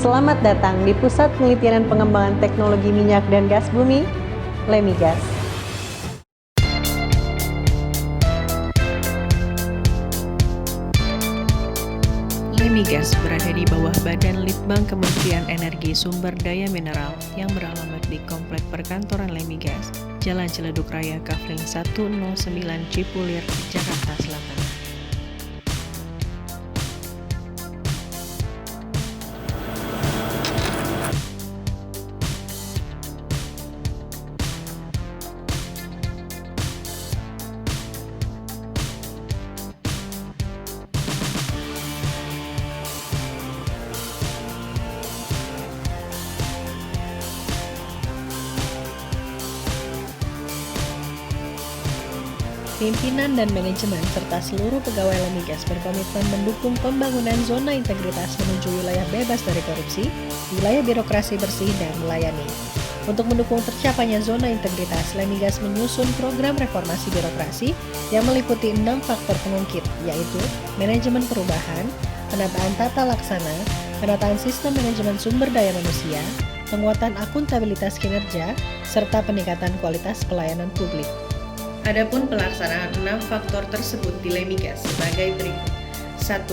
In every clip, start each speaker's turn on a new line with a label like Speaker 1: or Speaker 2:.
Speaker 1: Selamat datang di Pusat Penelitian dan Pengembangan Teknologi Minyak dan Gas Bumi, Lemigas.
Speaker 2: Lemigas berada di bawah Badan Litbang Kementerian Energi Sumber Daya Mineral yang beralamat di Komplek Perkantoran Lemigas, Jalan Ciledug Raya, Kafling 109 Cipulir, Jakarta Selatan. Pimpinan dan manajemen serta seluruh pegawai Lemigas berkomitmen mendukung pembangunan zona integritas menuju wilayah bebas dari korupsi, wilayah birokrasi bersih dan melayani. Untuk mendukung tercapainya zona integritas, Lemigas menyusun program reformasi birokrasi yang meliputi 6 faktor pengungkit, yaitu manajemen perubahan, penataan tata laksana, penataan sistem manajemen sumber daya manusia, penguatan akuntabilitas kinerja, serta peningkatan kualitas pelayanan publik. Adapun pelaksanaan 6 faktor tersebut di Lemigas sebagai berikut. 1.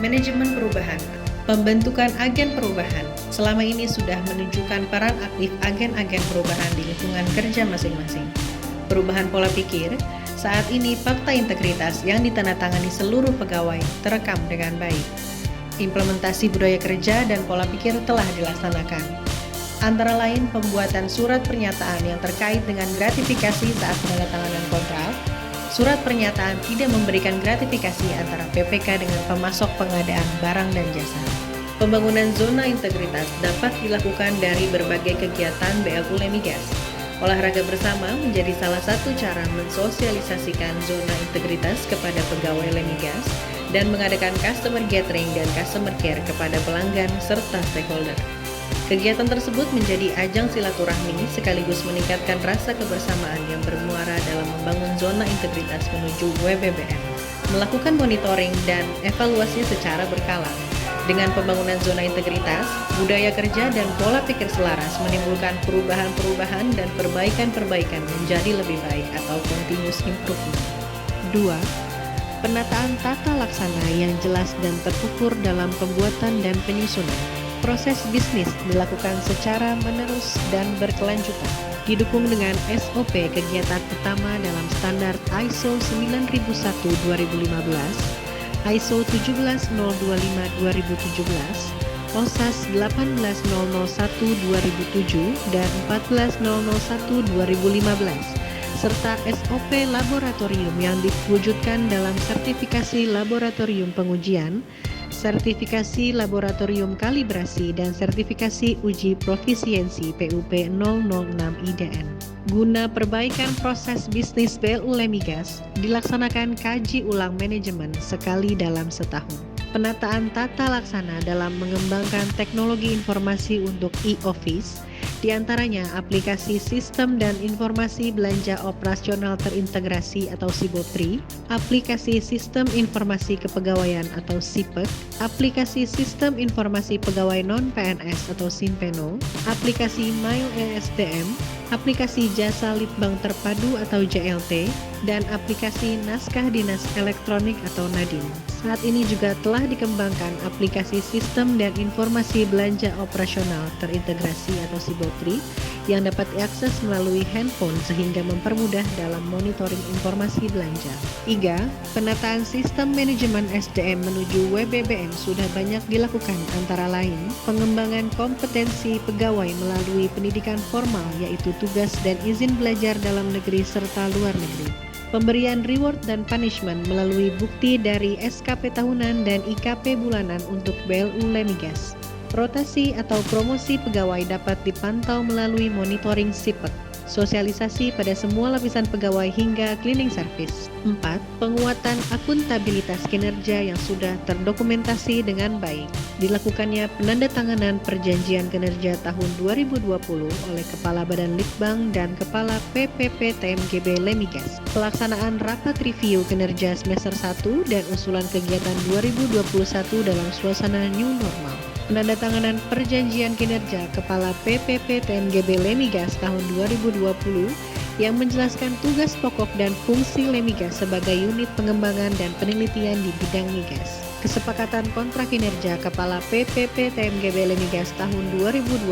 Speaker 2: Manajemen perubahan. Pembentukan agen perubahan selama ini sudah menunjukkan peran aktif agen-agen perubahan di lingkungan kerja masing-masing. Perubahan pola pikir, saat ini fakta integritas yang ditandatangani seluruh pegawai terekam dengan baik. Implementasi budaya kerja dan pola pikir telah dilaksanakan. Antara lain pembuatan surat pernyataan yang terkait dengan gratifikasi saat penandatanganan kontrak. Surat pernyataan tidak memberikan gratifikasi antara PPK dengan pemasok pengadaan barang dan jasa. Pembangunan zona integritas dapat dilakukan dari berbagai kegiatan BLU Lemigas. Olahraga bersama menjadi salah satu cara mensosialisasikan zona integritas kepada pegawai Lemigas dan mengadakan customer gathering dan customer care kepada pelanggan serta stakeholder. Kegiatan tersebut menjadi ajang silaturahmi sekaligus meningkatkan rasa kebersamaan yang bermuara dalam membangun zona integritas menuju WBBM. Melakukan monitoring dan evaluasi secara berkala. Dengan pembangunan zona integritas, budaya kerja dan pola pikir selaras menimbulkan perubahan-perubahan dan perbaikan-perbaikan menjadi lebih baik atau continuous improvement. 2. Penataan tata laksana yang jelas dan terukur dalam pembuatan dan penyusunan. Proses bisnis dilakukan secara menerus dan berkelanjutan, didukung dengan SOP kegiatan utama dalam standar ISO 9001-2015, ISO 17025-2017, OSAS 18001-2007, dan 14001-2015, serta SOP laboratorium yang diwujudkan dalam sertifikasi laboratorium pengujian, sertifikasi laboratorium kalibrasi, dan sertifikasi uji profisiensi PUP 006 IDN. Guna perbaikan proses bisnis BLU Lemigas, dilaksanakan kaji ulang manajemen sekali dalam setahun. Penataan tata laksana dalam mengembangkan teknologi informasi untuk e-office, diantaranya aplikasi Sistem dan Informasi Belanja Operasional Terintegrasi atau SIBOTRI, aplikasi Sistem Informasi Kepegawaian atau SIPEK, aplikasi Sistem Informasi Pegawai Non-PNS atau SIMPENO, aplikasi Mail ESDM, aplikasi Jasa Litbang Terpadu atau JLT, dan aplikasi Naskah Dinas Elektronik atau NADIM. Saat ini juga telah dikembangkan aplikasi Sistem dan Informasi Belanja Operasional Terintegrasi atau SIBOTRI yang dapat diakses melalui handphone sehingga mempermudah dalam monitoring informasi belanja. 3. Penataan sistem manajemen SDM menuju WBBM sudah banyak dilakukan, antara lain pengembangan kompetensi pegawai melalui pendidikan formal yaitu tugas dan izin belajar dalam negeri serta luar negeri. Pemberian reward dan punishment melalui bukti dari SKP tahunan dan IKP bulanan untuk BLU Lemigas. Rotasi atau promosi pegawai dapat dipantau melalui monitoring SIPEK. Sosialisasi pada semua lapisan pegawai hingga cleaning service. 4. Penguatan akuntabilitas kinerja yang sudah terdokumentasi dengan baik. Dilakukannya penandatanganan perjanjian kinerja tahun 2020 oleh Kepala Badan Litbang dan Kepala PPP TMGB Lemigas. Pelaksanaan rapat review kinerja semester 1 dan usulan kegiatan 2021 dalam suasana new normal. Penandatanganan Perjanjian Kinerja Kepala PPP TMGB Lemigas tahun 2020 yang menjelaskan tugas pokok dan fungsi Lemigas sebagai unit pengembangan dan penelitian di bidang migas. Kesepakatan kontrak kinerja Kepala PPP TMGB Lemigas tahun 2020,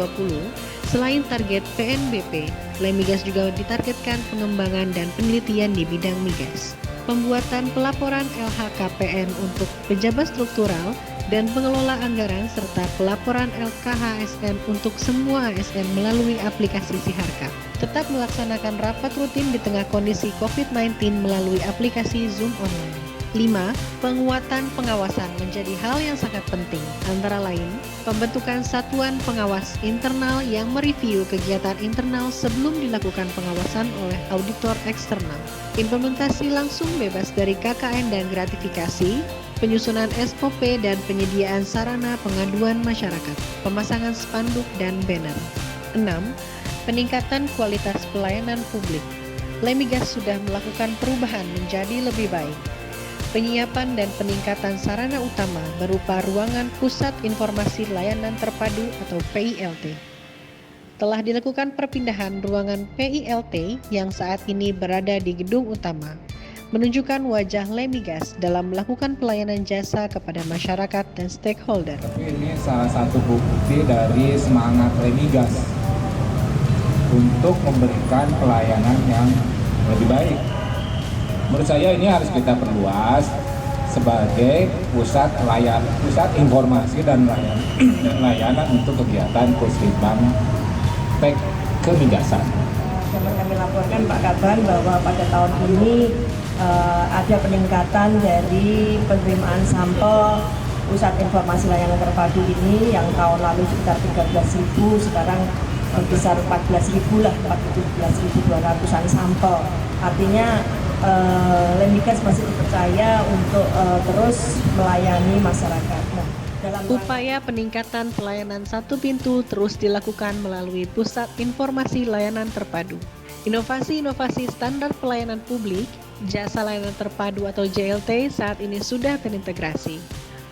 Speaker 2: selain target PNBP, Lemigas juga ditargetkan pengembangan dan penelitian di bidang migas. Pembuatan pelaporan LHKPN untuk pejabat struktural dan pengelola anggaran serta pelaporan LKHSN untuk semua ASN melalui aplikasi Siharka. Tetap melaksanakan rapat rutin di tengah kondisi COVID-19 melalui aplikasi Zoom online. 5. Penguatan pengawasan menjadi hal yang sangat penting, antara lain pembentukan satuan pengawas internal yang mereview kegiatan internal sebelum dilakukan pengawasan oleh auditor eksternal, implementasi langsung bebas dari KKN dan gratifikasi, penyusunan SOP dan penyediaan sarana pengaduan masyarakat, pemasangan spanduk dan banner. 6. Peningkatan kualitas pelayanan publik. Lemigas sudah melakukan perubahan menjadi lebih baik. Penyiapan dan peningkatan sarana utama berupa ruangan Pusat Informasi Layanan Terpadu atau PILT. Telah dilakukan perpindahan ruangan PILT yang saat ini berada di gedung utama, menunjukkan wajah Lemigas dalam melakukan pelayanan jasa kepada masyarakat dan stakeholder.
Speaker 3: Ini salah satu bukti dari semangat Lemigas untuk memberikan pelayanan yang lebih baik. Menurut saya ini harus kita perluas sebagai pusat informasi dan layanan untuk kegiatan Puslitbang Tek Kemigasan.
Speaker 4: Dapat kami laporkan Pak Kaban bahwa pada tahun ini ada peningkatan dari penerimaan sampel Pusat Informasi Layanan Terpadu ini yang tahun lalu sekitar 13.000, sekarang berkisar 14.000 lah, 14.200-an sampel. Artinya Lemigas masih dipercaya untuk terus melayani masyarakat. Nah,
Speaker 2: upaya peningkatan pelayanan satu pintu terus dilakukan melalui Pusat Informasi Layanan Terpadu. Inovasi-inovasi standar pelayanan publik, jasa layanan terpadu atau JLT saat ini sudah terintegrasi.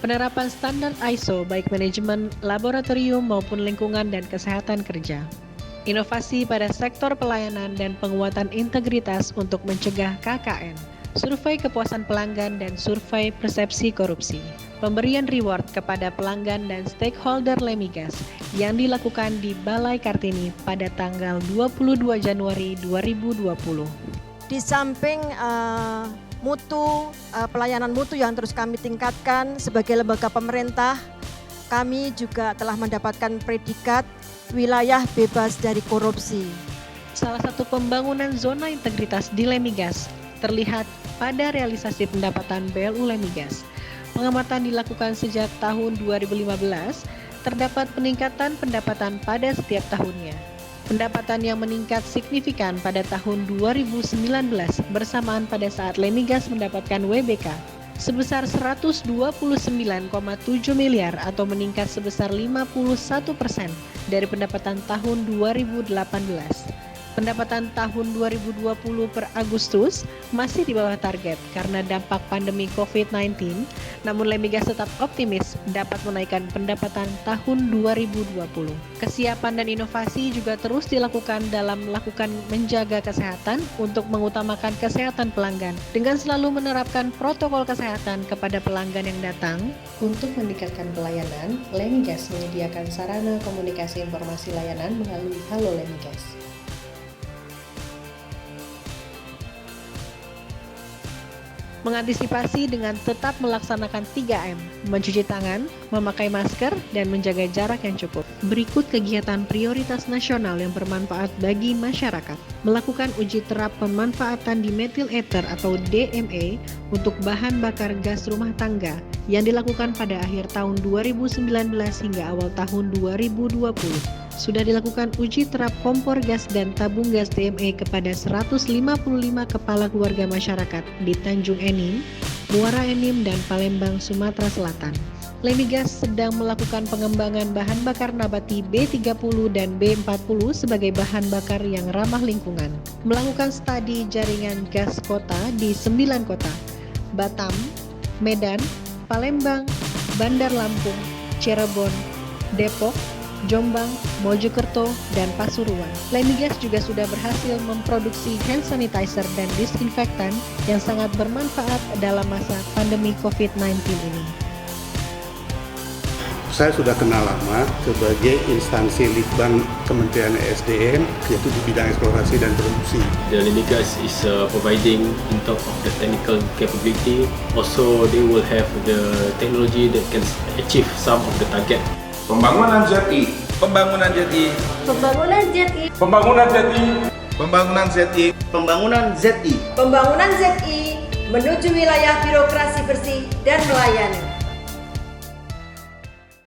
Speaker 2: Penerapan standar ISO baik manajemen, laboratorium maupun lingkungan dan kesehatan kerja. Inovasi pada sektor pelayanan dan penguatan integritas untuk mencegah KKN. Survei kepuasan pelanggan dan survei persepsi korupsi. Pemberian reward kepada pelanggan dan stakeholder Lemigas yang dilakukan di Balai Kartini pada tanggal 22 Januari 2020.
Speaker 4: Di samping pelayanan mutu yang terus kami tingkatkan sebagai lembaga pemerintah, kami juga telah mendapatkan predikat wilayah bebas dari korupsi.
Speaker 2: Salah satu pembangunan zona integritas di Lemigas terlihat pada realisasi pendapatan BLU Lemigas. Pengamatan dilakukan sejak tahun 2015, terdapat peningkatan pendapatan pada setiap tahunnya. Pendapatan yang meningkat signifikan pada tahun 2019 bersamaan pada saat Lemigas mendapatkan WBK sebesar 129,7 miliar atau meningkat sebesar 51% dari pendapatan tahun 2018. Pendapatan tahun 2020 per Agustus masih di bawah target karena dampak pandemi COVID-19, namun Lemigas tetap optimis dapat menaikkan pendapatan tahun 2020. Kesiapan dan inovasi juga terus dilakukan dalam melakukan menjaga kesehatan untuk mengutamakan kesehatan pelanggan dengan selalu menerapkan protokol kesehatan kepada pelanggan yang datang. Untuk meningkatkan pelayanan, Lemigas menyediakan sarana komunikasi informasi layanan melalui Halo Lemigas. Mengantisipasi dengan tetap melaksanakan 3M, mencuci tangan, memakai masker, dan menjaga jarak yang cukup. Berikut kegiatan prioritas nasional yang bermanfaat bagi masyarakat. Melakukan uji terap pemanfaatan dimethyl ether atau DME untuk bahan bakar gas rumah tangga yang dilakukan pada akhir tahun 2019 hingga awal tahun 2020. Sudah dilakukan uji terap kompor gas dan tabung gas DME kepada 155 kepala keluarga masyarakat di Tanjung Enim, Muara Enim, dan Palembang, Sumatera Selatan. Lemigas sedang melakukan pengembangan bahan bakar nabati B30 dan B40 sebagai bahan bakar yang ramah lingkungan. Melakukan studi jaringan gas kota di 9 kota, Batam, Medan, Palembang, Bandar Lampung, Cirebon, Depok, Jombang, Mojokerto, dan Pasuruan. Lemigas juga sudah berhasil memproduksi hand sanitizer dan disinfektan yang sangat bermanfaat dalam masa pandemi COVID-19 ini.
Speaker 5: Saya sudah kenal lama sebagai instansi Litbang Kementerian SDM, yaitu di bidang eksplorasi dan produksi.
Speaker 6: The Lemigas is providing in terms of the technical capability. Also, they will have the technology that can achieve some of the target.
Speaker 7: Pembangunan ZI. Pembangunan ZI.
Speaker 8: Pembangunan ZI.
Speaker 7: Pembangunan ZI.
Speaker 9: Pembangunan ZI.
Speaker 7: Pembangunan ZI.
Speaker 8: Pembangunan ZI menuju wilayah birokrasi bersih dan melayani.